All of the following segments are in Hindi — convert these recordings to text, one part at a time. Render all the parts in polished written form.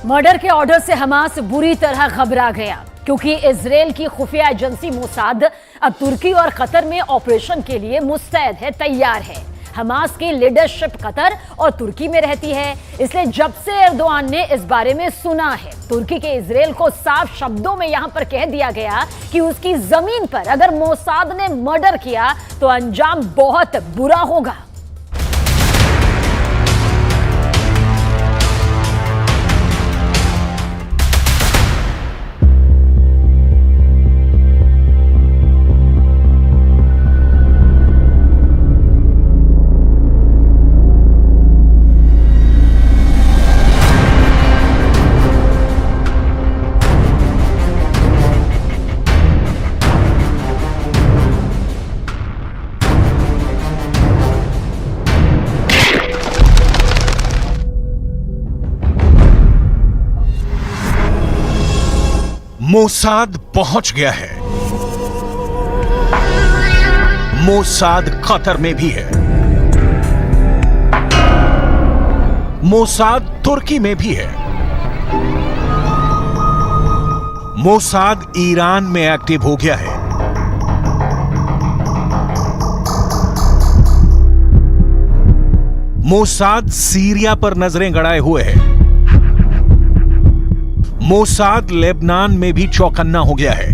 मर्डर के ऑर्डर से हमास बुरी तरह घबरा गया क्योंकि इजराइल की खुफिया एजेंसी मोसाद अब तुर्की और कतर में ऑपरेशन के लिए मुस्तैद है, तैयार है। हमास की लीडरशिप कतर और तुर्की में रहती है, इसलिए जब से एर्दोआन ने इस बारे में सुना है, तुर्की के इजराइल को साफ शब्दों में यहां पर कह दिया गया कि उसकी जमीन पर अगर मोसाद ने मर्डर किया तो अंजाम बहुत बुरा होगा। मोसाद पहुंच गया है। मोसाद कतर में भी है। मोसाद तुर्की में भी है। मोसाद ईरान में एक्टिव हो गया है। मोसाद सीरिया पर नजरें गड़ाए हुए है। मोसाद लेबनान में भी चौकन्ना हो गया है।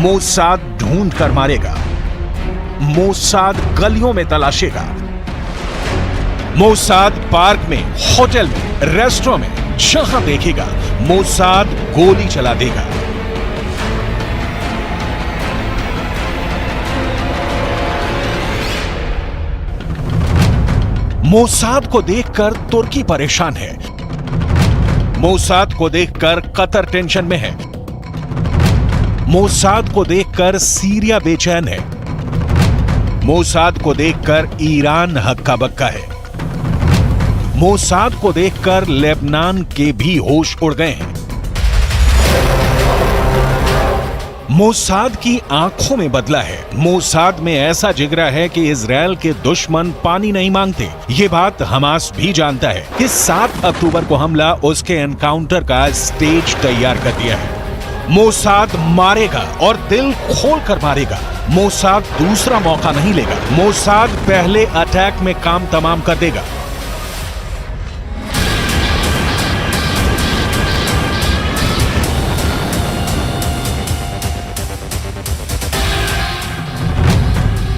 मोसाद ढूंढ कर मारेगा। मोसाद गलियों में तलाशेगा। मोसाद पार्क में, होटल में, रेस्टोरेंट में जहां देखेगा मोसाद गोली चला देगा। मोसाद को देखकर तुर्की परेशान है। मोसाद को देखकर कतर टेंशन में है। मोसाद को देखकर सीरिया बेचैन है। मोसाद को देखकर ईरान हक्का बक्का है। मोसाद को देखकर लेबनान के भी होश उड़ गए हैं। मोसाद की आंखों में बदला है। मोसाद में ऐसा जिगरा है कि इजराइल के दुश्मन पानी नहीं मांगते। ये बात हमास भी जानता है कि 7 अक्टूबर को हमला उसके एनकाउंटर का स्टेज तैयार कर दिया है। मोसाद मारेगा और दिल खोल कर मारेगा। मोसाद दूसरा मौका नहीं लेगा। मोसाद पहले अटैक में काम तमाम कर देगा।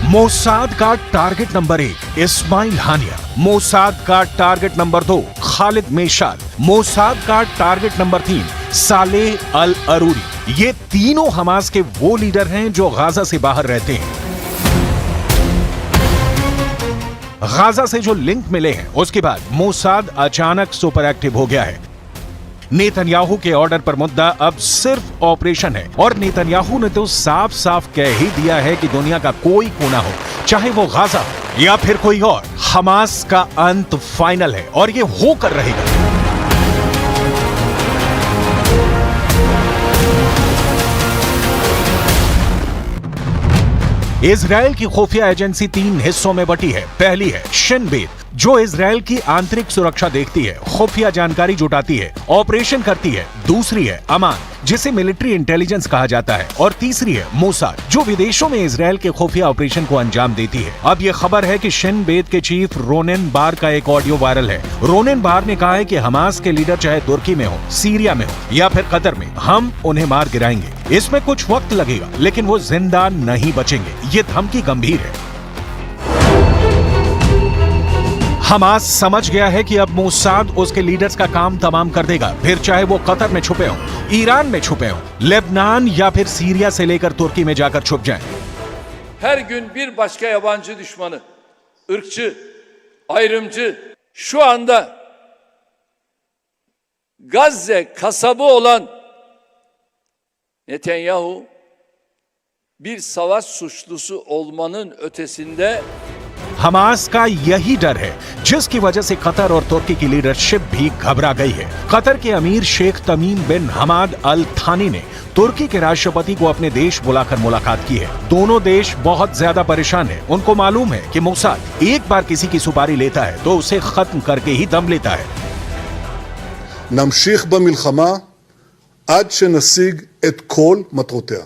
मोसाद का टारगेट नंबर 1 इस्माइल हानिया। मोसाद का टारगेट नंबर 2 खालिद मेशाल। मोसाद का टारगेट नंबर 3 सालेह अल अरूरी। ये तीनों हमास के वो लीडर हैं जो गाजा से बाहर रहते हैं। गाजा से जो लिंक मिले हैं, उसके बाद मोसाद अचानक सुपर एक्टिव हो गया है। नेतन्याहू के ऑर्डर पर मुद्दा अब सिर्फ ऑपरेशन है और नेतन्याहू ने तो साफ साफ कह ही दिया है कि दुनिया का कोई कोना हो, चाहे वो गाजा हो या फिर कोई और, हमास का अंत फाइनल है और ये होकर रहेगा। इजराइल की खुफिया एजेंसी 3 हिस्सों में बटी है। पहली है शिन बेत, जो इजराइल की आंतरिक सुरक्षा देखती है, खुफिया जानकारी जुटाती है, ऑपरेशन करती है। दूसरी है अमान, जिसे मिलिट्री इंटेलिजेंस कहा जाता है। और तीसरी है मोसाद, जो विदेशों में इजराइल के खुफिया ऑपरेशन को अंजाम देती है। अब यह खबर है कि शिन बेत के चीफ रोनेन बार का एक ऑडियो वायरल है। रोनेन बार ने कहा है कि हमास के लीडर चाहे तुर्की में हो, सीरिया में हो या फिर कतर में, हम उन्हें मार गिराएंगे। इसमें कुछ वक्त लगेगा लेकिन वो जिंदा नहीं बचेंगे। ये धमकी गंभीर है। हमास समझ गया है कि अब मोसाद उसके लीडर्स का काम तमाम कर देगा, फिर चाहे वो कतर में छुपे हों, ईरान में छुपे हों, लेबनान या फिर सीरिया से लेकर तुर्की में जाकर छुप जाएं। Her gün bir başka yabancı düşmanı, ırkçı, ayrımcı, şu anda Gazze kasabı olan Netanyahu bir savaş suçlusu olmanın ötesinde Hamas का यही डर है जिसकी वजह से कतर और तुर्की की लीडरशिप भी घबरा गई है। कतर के अमीर शेख तमीम बिन हमाद अल थानी ने तुर्की के राष्ट्रपति को अपने देश बुलाकर मुलाकात की है। दोनों देश बहुत ज्यादा परेशान हैं। उनको मालूम है कि मोसाद एक बार किसी की सुपारी लेता है तो उसे खत्म करके ही दम लेता है। נמשיך במלחמה עד שנשיג את כל מטרותיה.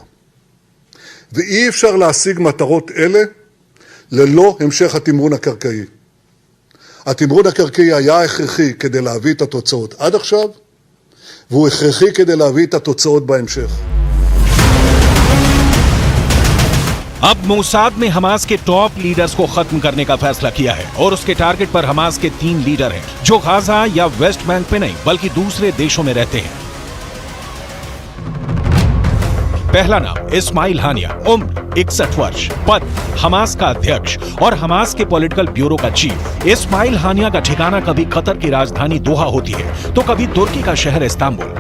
ואי אפשר להשיג מטרות אלה ללא המשך התמרון הקרקעי. התמרון הקרקעי היה הכרחי כדי להביא את התוצאות עד עכשיו, והוא הכרחי כדי להביא את התוצאות בהמשך. अब मोसाद ने हमास के टॉप लीडर्स को खत्म करने का फैसला किया है और उसके टारगेट पर हमास के 3 लीडर हैं जो गाजा या वेस्ट बैंक पे नहीं बल्कि दूसरे देशों में रहते हैं। पहला नाम इस्माइल हानिया, उम्र 61 वर्ष, पद हमास का अध्यक्ष और हमास के पॉलिटिकल ब्यूरो का चीफ। इस्माइल हानिया का ठिकाना कभी कतर की राजधानी दोहा होती है तो कभी तुर्की का शहर इस्तांबुल।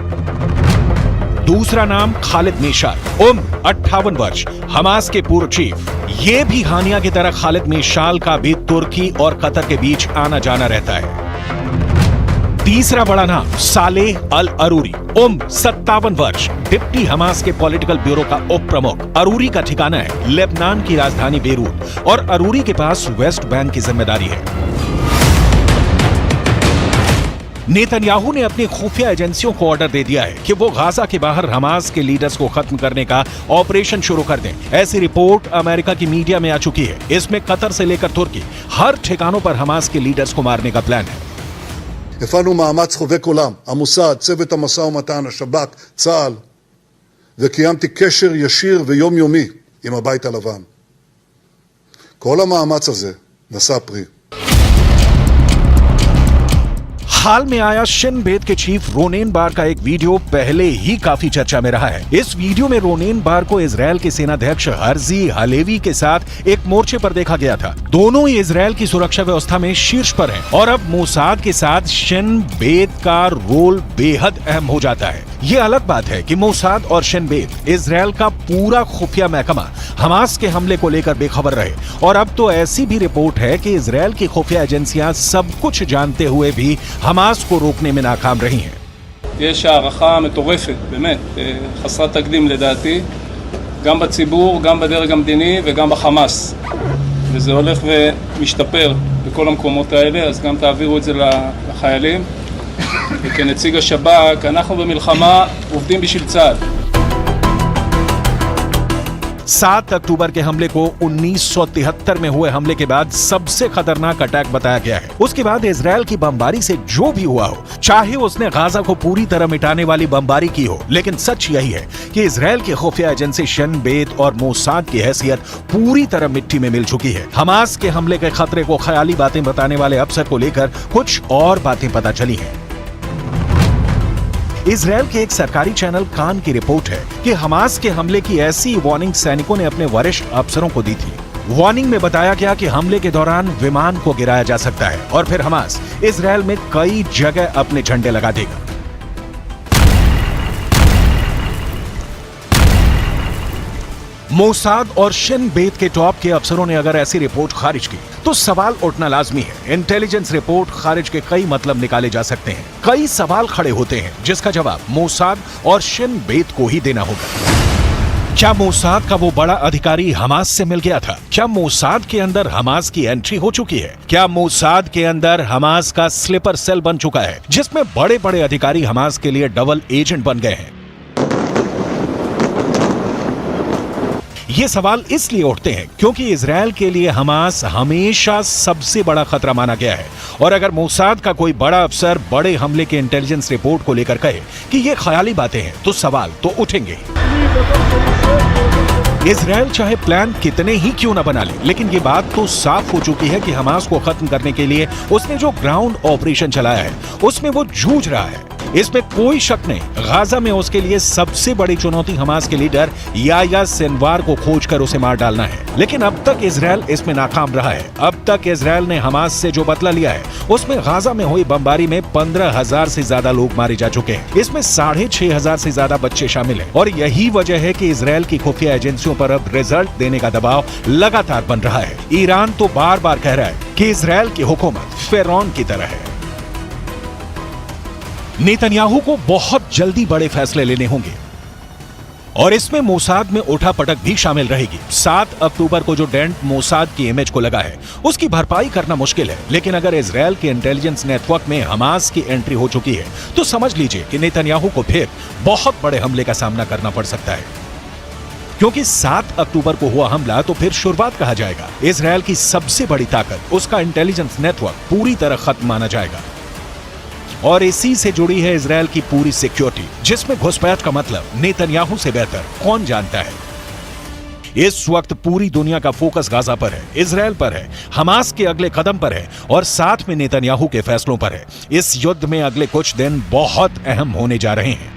दूसरा नाम खालिद मेशाल, उम्र 58 वर्ष, हमास के पूर्व चीफ। ये भी हानिया की तरह खालिद मेशाल का भी तुर्की और कतर के बीच आना जाना रहता है। तीसरा बड़ा नाम सालेह अल अरूरी, उम्र 57 वर्ष, डिप्टी हमास के पॉलिटिकल ब्यूरो का उप प्रमुख। अरूरी का ठिकाना है लेबनान की राजधानी बेरूत और अरूरी के पास वेस्ट बैंक की जिम्मेदारी है। नेतन्याहू ने अपनी खुफिया एजेंसियों को ऑर्डर दे दिया है कि वो गाजा के बाहर हमास के लीडर्स को खत्म करने का ऑपरेशन शुरू कर दें। ऐसी रिपोर्ट अमेरिका की मीडिया में आ चुकी है। इसमें कतर से लेकर तुर्की हर ठिकानों पर हमास के लीडर्स को मारने का प्लान है। הפעלנו מאמץ חובק עולם, המוסד, צוות המשא ומתן, השב"כ, צה"ל, וקיימתי קשר ישיר ויומיומי עם הבית הלבן. כל המאמץ הזה נשא פרי. हाल में आया शिन बेत के चीफ रोनेन बार का एक वीडियो पहले ही काफी चर्चा में रहा है। इस वीडियो में रोनेन बार को इजरायल के सेनाध्यक्ष हर्जी हलेवी के साथ एक मोर्चे पर देखा गया था। दोनों ही इजरायल की सुरक्षा व्यवस्था में शीर्ष पर हैं और अब मोसाद के साथ शिन बेत का रोल बेहद अहम हो जाता है। ये अलग बात है कि मोसाद और शिन बेत इजरायल का पूरा खुफिया महकमा हमास के हमले को लेकर बेखबर रहे और अब तो ऐसी भी रिपोर्ट है कि इजरायल की खुफिया एजेंसियां सब कुछ जानते हुए भी हमास को रोकने में नाकाम रही हैं। יש הערכה מטורפת, באמת, חסרת תקדים לדעתי, גם בציבור, גם בדרג המדיני וגם בחמאס. וזה הולך ומשתפר בכל המקומות האלה, אז גם תעבירו את זה לחיילים. וכנציג השב"כ, אנחנו במלחמה עובדים בשביל צה"ל. 7 अक्टूबर के हमले को 1973 में हुए हमले के बाद सबसे खतरनाक अटैक बताया गया है। उसके बाद इजरायल की बमबारी से जो भी हुआ हो, चाहे उसने गाजा को पूरी तरह मिटाने वाली बमबारी की हो, लेकिन सच यही है कि इजरायल की खुफिया एजेंसी शिन बेत और मोसाद की हैसियत पूरी तरह मिट्टी में मिल चुकी है। हमास के हमले के खतरे को ख्याली बातें बताने वाले अफसर को लेकर कुछ और बातें पता चली हैं। इजरायल के एक सरकारी चैनल कान की रिपोर्ट है कि हमास के हमले की ऐसी वार्निंग सैनिकों ने अपने वरिष्ठ अफसरों को दी थी। वार्निंग में बताया गया कि हमले के दौरान विमान को गिराया जा सकता है और फिर हमास इजरायल में कई जगह अपने झंडे लगा देगा। मोसाद और शिन बेत के टॉप के अफसरों ने अगर ऐसी रिपोर्ट खारिज की तो सवाल उठना लाजमी है। इंटेलिजेंस रिपोर्ट खारिज के कई मतलब निकाले जा सकते हैं। कई सवाल खड़े होते हैं जिसका जवाब मोसाद और शिन बेत को ही देना होगा। क्या मोसाद का वो बड़ा अधिकारी हमास से मिल गया था? क्या मोसाद के अंदर हमास की एंट्री हो चुकी है? क्या मोसाद के अंदर हमास का स्लीपर सेल बन चुका है जिसमें बड़े बड़े अधिकारी हमास के लिए डबल एजेंट बन गए हैं? ये सवाल इसलिए उठते हैं क्योंकि इजरायल के लिए हमास हमेशा सबसे बड़ा खतरा माना गया है और अगर मोसाद का कोई बड़ा अफसर बड़े हमले के इंटेलिजेंस रिपोर्ट को लेकर कहे कि ये ख्याली बातें हैं तो सवाल तो उठेंगे। इजरायल चाहे प्लान कितने ही क्यों ना बना ले, लेकिन ये बात तो साफ हो चुकी है कि हमास को खत्म करने के लिए उसने जो ग्राउंड ऑपरेशन चलाया है उसमें वो जूझ रहा है। इसमें कोई शक नहीं, गाजा में उसके लिए सबसे बड़ी चुनौती हमास के लीडर याह्या सिनवार को खोजकर उसे मार डालना है। लेकिन अब तक इजरायल इसमें नाकाम रहा है। अब तक इजरायल ने हमास से जो बदला लिया है उसमें गाजा में हुई बमबारी में 15,000 से ज्यादा लोग मारे जा चुके हैं। इसमें 6,500 से ज्यादा बच्चे शामिल हैं और यही वजह है कि इजरायल की खुफिया एजेंसियों पर अब रिजल्ट देने का दबाव लगातार बन रहा है। ईरान तो बार बार कह रहा है कि इजरायल की हुकूमत फिरौन की तरह है। नेतन्याहू को बहुत जल्दी बड़े फैसले लेने होंगे। और इसमें मोसाद में उठापटक भी शामिल रहेगी। 7 अक्टूबर को जो डेंट मोसाद की इमेज को लगा है उसकी भरपाई करना मुश्किल है, लेकिन अगर इजरायल के इंटेलिजेंस नेटवर्क में हमास की एंट्री हो चुकी है तो समझ लीजिए कि नेतन्याहू को फिर बहुत बड़े हमले का सामना करना पड़ सकता है, क्योंकि 7 अक्टूबर को हुआ हमला तो फिर शुरुआत कहा जाएगा। इजरायल की सबसे बड़ी ताकत उसका इंटेलिजेंस नेटवर्क पूरी तरह खत्म माना जाएगा और इसी से जुड़ी है इजरायल की पूरी सिक्योरिटी, जिसमें घुसपैठ का मतलब नेतन्याहू से बेहतर कौन जानता है। इस वक्त पूरी दुनिया का फोकस गाजा पर है, इजरायल पर है, हमास के अगले कदम पर है और साथ में नेतन्याहू के फैसलों पर है। इस युद्ध में अगले कुछ दिन बहुत अहम होने जा रहे हैं।